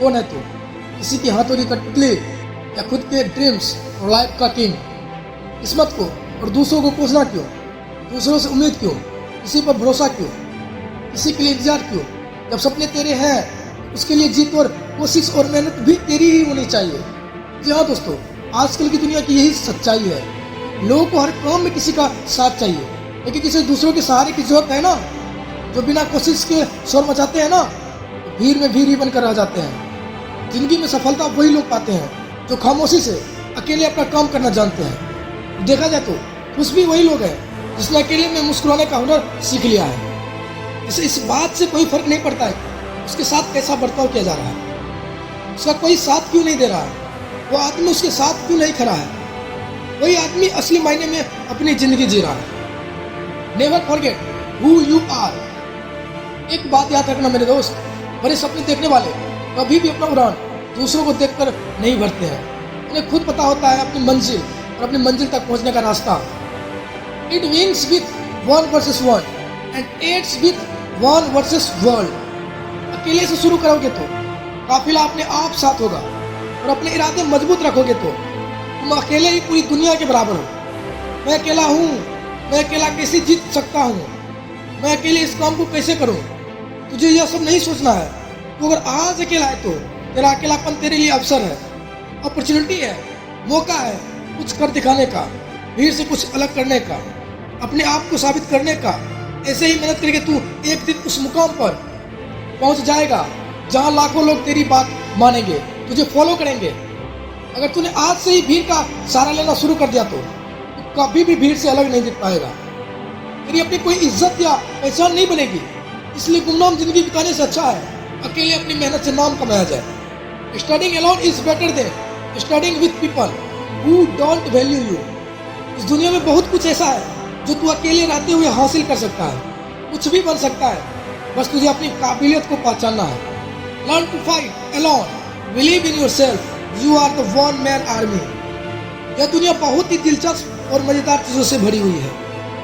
कौन है तू? किसी की हाथों की कठपुतली या खुद के ड्रीम्स और लाइफ का किंग? किस्मत को और दूसरों को कोसना क्यों? दूसरों से उम्मीद क्यों? किसी पर भरोसा क्यों? किसी के लिए इंतजार क्यों? जब सपने तेरे हैं उसके लिए जीत और कोशिश और मेहनत भी तेरी ही होनी चाहिए। जी हाँ दोस्तों, आजकल की दुनिया की यही सच्चाई है। लोगों को हर काम में किसी का साथ चाहिए, लेकिन किसी दूसरों के सहारे की जरूरत है ना। जो बिना कोशिश के शोर मचाते हैं ना, तो भीड़ में भीड़ ही बनकर रह जाते हैं। जिंदगी में सफलता वही लोग पाते हैं जो खामोशी से अकेले अपना काम करना जानते हैं। देखा जाए तो खुश भी वही लोग हैं जिसने अकेले में मुस्कुराने का हुनर सीख लिया है। इसे इस बात से कोई फर्क नहीं पड़ता है उसके साथ कैसा बर्ताव किया जा रहा है, उसका कोई साथ क्यों नहीं दे रहा है, वो आदमी उसके साथ क्यों नहीं खड़ा है, वही आदमी असली मायने में अपनी जिंदगी जी रहा है। Never forget who you are. एक बात याद रखना मेरे दोस्त, बड़े सपने देखने वाले कभी भी अपना उड़ान दूसरों को देखकर नहीं भरते हैं। उन्हें खुद पता होता है अपनी मंजिल और अपनी मंजिल तक पहुंचने का रास्ता। It wins with one versus one and ends with one versus world. अकेले से शुरू करोगे तो काफिला अपने आप साथ होगा, और अपने इरादे मजबूत रखोगे तो तुम अकेले ही पूरी दुनिया के बराबर हो। मैं अकेला हूँ, मैं अकेला कैसे जीत सकता हूँ, मैं अकेले इस काम को कैसे करूँ। तुझे यह सब नहीं सोचना है। तो अगर आज अकेला है तो तेरा अकेलापन तेरे लिए अवसर है, अपॉर्चुनिटी है, मौका है कुछ कर दिखाने का, भीड़ से कुछ अलग करने का, अपने आप को साबित करने का। ऐसे ही मेहनत करके तू एक दिन उस मुकाम पर पहुंच जाएगा जहां लाखों लोग तेरी बात मानेंगे, तुझे फॉलो करेंगे। अगर तूने आज से ही भीड़ का सहारा लेना शुरू कर दिया तो कभी भी भीड़ से अलग नहीं दिख पाएगा। तेरी अपनी कोई इज्जत या पहचान नहीं बनेगी। इसलिए गुमनाम जिंदगी बिताने से अच्छा है अकेले अपनी मेहनत से नाम कमाया जाए। Studying alone is better than studying with people who don't value you. इस दुनिया में बहुत कुछ ऐसा है जो तू अकेले रहते हुए हासिल कर सकता है, कुछ भी बन सकता है, बस तुझे अपनी काबिलियत को पहचानना है। Learn to fight alone, believe in yourself, you are the one man army. यह दुनिया बहुत ही दिलचस्प और मजेदार चीजों से भरी हुई है।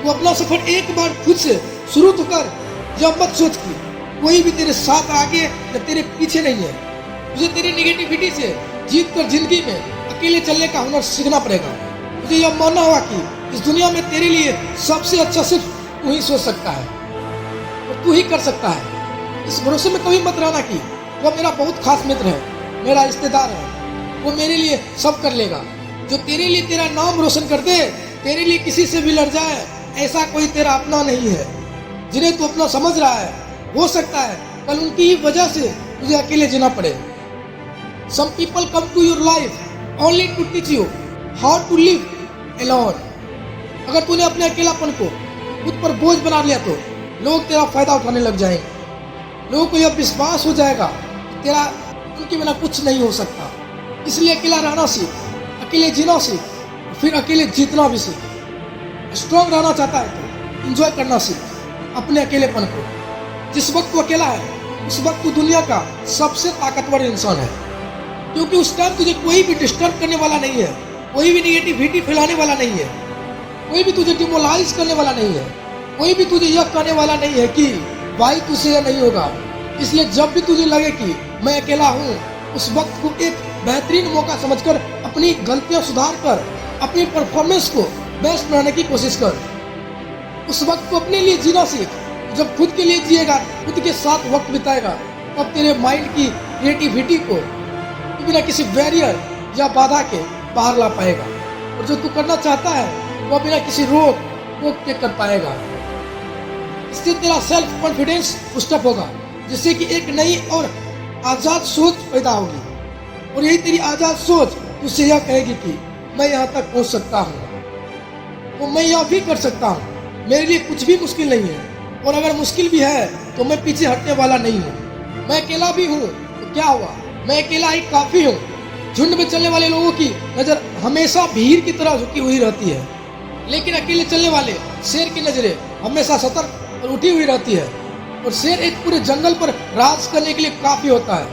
तू अपना सफर एक बार खुद से शुरू तो कर। यह मत सोच कि कोई भी तेरे साथ आगे या तेरे पीछे नहीं है। तुझे तेरी नेगेटिविटी से जीत कर जिंदगी में अकेले चलने का हुनर सीखना पड़ेगा। तुझे यह मानना होगा कि इस दुनिया में तेरे लिए सबसे अच्छा सिर्फ तू ही सोच सकता है और तू ही कर सकता है। इस भरोसे में कभी मत रहना कि वो मेरा बहुत खास मित्र है, मेरा रिश्तेदार है, वो मेरे लिए सब कर लेगा। जो तेरे लिए तेरा नाम रोशन कर दे, तेरे लिए किसी से भी लड़ जाए, ऐसा कोई तेरा अपना नहीं है। जिन्हें तू अपना समझ रहा है, हो सकता है कल उनकी ही वजह से तुझे अकेले जीना पड़े। Some people come to your life only to teach you how to live alone। अगर तूने अपने अकेलापन को खुद पर बोझ बना लिया तो लोग तेरा फायदा उठाने लग जाएंगे। लोगों को यह विश्वास हो जाएगा कि तेरा उनके बिना कुछ नहीं हो सकता। इसलिए अकेला रहना सीख, अकेले जीना सीख, फिर अकेले जीतना भी सीख। स्ट्रांग रहना चाहता है तो एंजॉय करना सीख अपने अकेलेपन को। जिस वक्त तू अकेला है उस वक्त तू दुनिया का सबसे ताकतवर इंसान है, क्योंकि उस टाइम तुझे कोई भी डिस्टर्ब करने वाला नहीं है, कोई भी निगेटिविटी फैलाने वाला नहीं है, कोई भी तुझे डिमोलाइज करने वाला नहीं है, कोई भी तुझे यह कहने वाला नहीं है कि भाई तुझसे यह नहीं होगा। इसलिए जब भी तुझे लगे कि मैं अकेला हूँ, उस वक्त को एक बेहतरीन मौका समझकर अपनी गलतियां सुधार कर अपनी परफॉर्मेंस को बेस्ट बनाने की कोशिश कर। उस वक्त को अपने लिए जीना सीख। जब खुद के लिए जिएगा, खुद के साथ वक्त बिताएगा, तब तेरे माइंड की क्रिएटिविटी को तू बिना किसी बैरियर या बाधा के बाहर ला पाएगा, और जो तू करना चाहता है वो बिना किसी रोक टोक के कर पाएगा। इससे तेरा सेल्फ कॉन्फिडेंस पुस्टअप होगा, जिससे कि एक नई और आज़ाद सोच पैदा होगी। और यही तेरी आज़ाद सोच तुझसे यह कहेगी कि मैं यहाँ तक पहुँच सकता हूँ, तो मैं यह भी कर सकता हूँ। मेरे लिए कुछ भी मुश्किल नहीं है, और अगर मुश्किल भी है तो मैं पीछे हटने वाला नहीं हूँ। मैं अकेला भी हूँ तो क्या हुआ, मैं अकेला ही काफ़ी हूँ। झुंड में चलने वाले लोगों की नज़र हमेशा भीड़ की तरह झुकी हुई रहती है, लेकिन अकेले चलने वाले शेर की नज़रें हमेशा सतर्क और उठी हुई रहती है। और शेर एक पूरे जंगल पर राज करने के लिए काफ़ी होता है।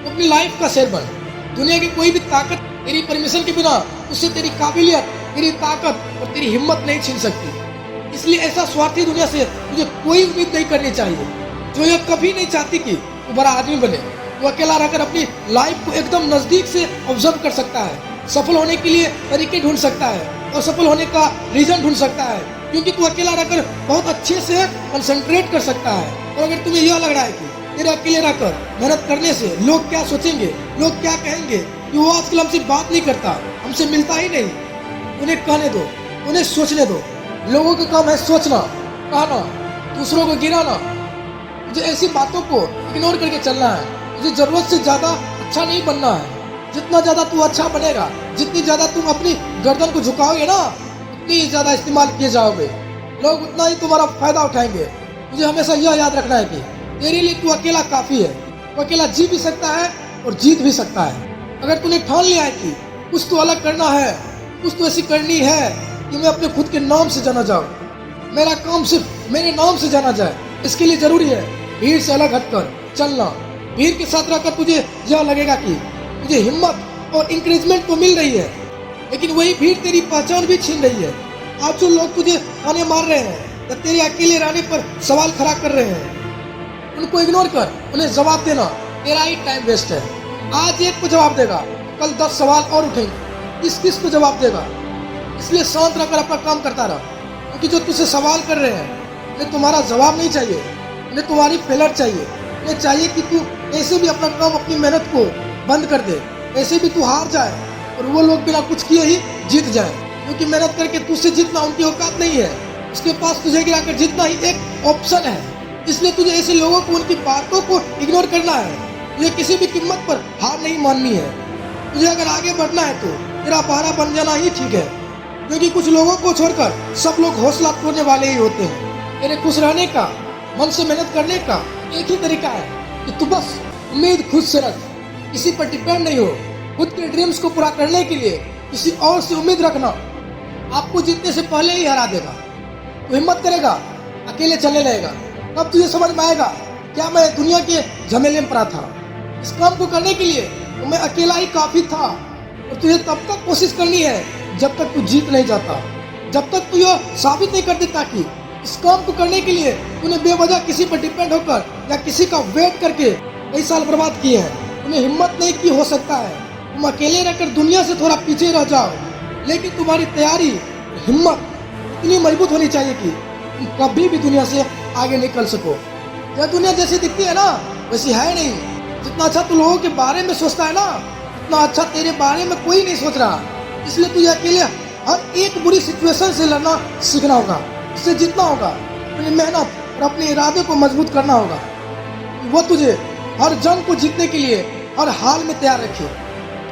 तो अपनी लाइफ का शेर बन। दुनिया की कोई भी ताकत तेरी परमिशन के बिना उससे तेरी काबिलियत, तेरी ताकत और तेरी हिम्मत नहीं छीन सकती। इसलिए ऐसा स्वार्थी दुनिया से तुझे कोई उम्मीद नहीं करनी चाहिए जो यह कभी नहीं चाहती कि तू बड़ा आदमी बने। वो अकेला रहकर अपनी लाइफ को एकदम नजदीक से ऑब्जर्व कर सकता है, सफल होने के लिए तरीके ढूंढ सकता है और सफल होने का रीजन ढूंढ सकता है, क्योंकि तू अकेला रहकर बहुत अच्छे से कंसंट्रेट कर सकता है। और अगर तुम्हें यह लग रहा है कि तेरे अकेले रहकर मेहनत करने से लोग क्या सोचेंगे, लोग क्या कहेंगे, कि वो आजकल हमसे बात नहीं करता, हमसे मिलता ही नहीं, उन्हें कहने दो, उन्हें सोचने दो। लोगों का काम है सोचना, कहना, दूसरों को गिराना। मुझे ऐसी बातों को इग्नोर करके चलना है। मुझे जरूरत से ज्यादा अच्छा नहीं बनना है। जितना ज्यादा तू अच्छा बनेगा, जितनी ज्यादा तुम अपनी गर्दन को झुकाओगे ना, उतनी ज्यादा इस्तेमाल किए जाओगे, लोग उतना ही तुम्हारा फायदा उठाएंगे। मुझे हमेशा यह याद रखना है कि तेरे लिए तू अकेला काफी है। तू अकेला जी भी सकता है और जीत भी सकता है। अगर तूने ठान लिया है कि कुछ तो अलग करना है, कुछ तो ऐसी करनी है कि मैं अपने खुद के नाम से जाना जाऊं, मेरा काम सिर्फ मेरे नाम से जाना जाए, इसके लिए जरूरी है भीड़ से अलग हटकर चलना। भीड़ के साथ रहकर तुझे यह लगेगा कि तुझे हिम्मत और इंकरेजमेंट तो मिल रही है, लेकिन वही भीड़ तेरी पहचान भी छीन रही है। आज जो लोग तुझे ताने मार रहे हैं या तेरे अकेले रहने पर सवाल खड़ा कर रहे हैं, उनको इग्नोर कर, उन्हें जवाब देना तेरा ही टाइम वेस्ट है। आज एक को जवाब देगा, कल 10 सवाल और उठेंगे, किस को जवाब देगा। इसलिए शांत रहकर अपना काम करता रहा, क्योंकि जो तुझसे सवाल कर रहे हैं उन्हें तुम्हारा जवाब नहीं चाहिए, उन्हें तुम्हारी फेलर चाहिए। उन्हें चाहिए कि तू ऐसे भी अपना काम, अपनी मेहनत को बंद कर दे, ऐसे भी तू हार जाए और वो लोग बिना कुछ किए ही जीत जाए, क्योंकि मेहनत करके तुझसे जीतना उनकी औकात नहीं है। उसके पास तुझे गिराकर जीतना ही एक ऑप्शन है। इसलिए तुझे ऐसे लोगों को, उनकी बातों को इग्नोर करना है। तुझे किसी भी कीमत पर हार नहीं माननी है। तुझे अगर आगे बढ़ना है तो तेरा पहरा बन जाना ही ठीक है, क्योंकि कुछ लोगों को छोड़कर सब लोग हौसला तोड़ने वाले ही होते हैं। तेरे खुश रहने का, मन से मेहनत करने का एक ही तरीका है कि तू बस उम्मीद खुद से रख, किसी पर डिपेंड नहीं हो। खुद के ड्रीम्स को पूरा करने के लिए किसी और से उम्मीद रखना आपको जीतने से पहले ही हरा देगा। तू हिम्मत करेगा, अकेले चलने लगेगा, तब तुझे समझ में आएगा क्या मैं दुनिया के झमेले में पड़ा था। इस काम को करने के लिए तो मैं अकेला ही काफी था। और तुझे तब तक कोशिश करनी है जब तक तू जीत नहीं जाता, जब तक तू यह साबित नहीं कर देता कि इस काम को करने के लिए तूने बेवजह किसी पर डिपेंड होकर या किसी का वेट करके कई साल बर्बाद किए हैं। तुम्हें हिम्मत नहीं की हो सकता है तुम अकेले रहकर दुनिया से थोड़ा पीछे रह जाओ, लेकिन तुम्हारी तैयारी, हिम्मत इतनी मजबूत होनी चाहिए कि तुम कभी भी दुनिया से आगे निकल सको। यह दुनिया जैसी दिखती है ना, वैसी है नहीं। जितना अच्छा तू लोगों के बारे में सोचता है ना, उतना अच्छा तेरे बारे में कोई नहीं सोच रहा। इसलिए तुझे अकेले हर एक बुरी सिचुएशन से लड़ना सीखना होगा, इससे जीतना होगा। अपनी मेहनत और अपने इरादे को मजबूत करना होगा। वो तुझे हर जंग को जीतने के लिए हर हाल में तैयार रखे।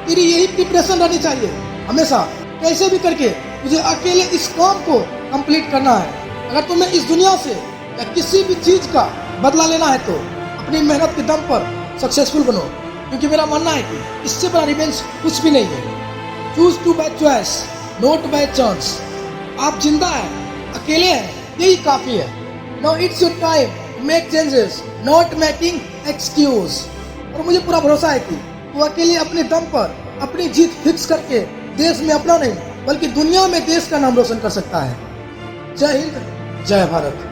तेरी यही प्रिपरेशन रहनी चाहिए हमेशा। कैसे भी करके तुझे अकेले इस काम को कंप्लीट करना है। अगर तुम्हें इस दुनिया से या किसी भी चीज का बदला लेना है तो अपनी मेहनत के दम पर सक्सेसफुल बनो, क्योंकि मेरा मानना है कि इससे बड़ा रिवेंज कुछ भी नहीं है। Choose to by choice, not by chance. आप जिंदा हैं, अकेले हैं, यही काफी है। Now it's your time to make changes, not making excuse. और मुझे पूरा भरोसा है कि वो अकेले अपने दम पर अपनी जीत फिक्स करके देश में अपना नहीं बल्कि दुनिया में देश का नाम रोशन कर सकता है। जय हिंद, जय भारत।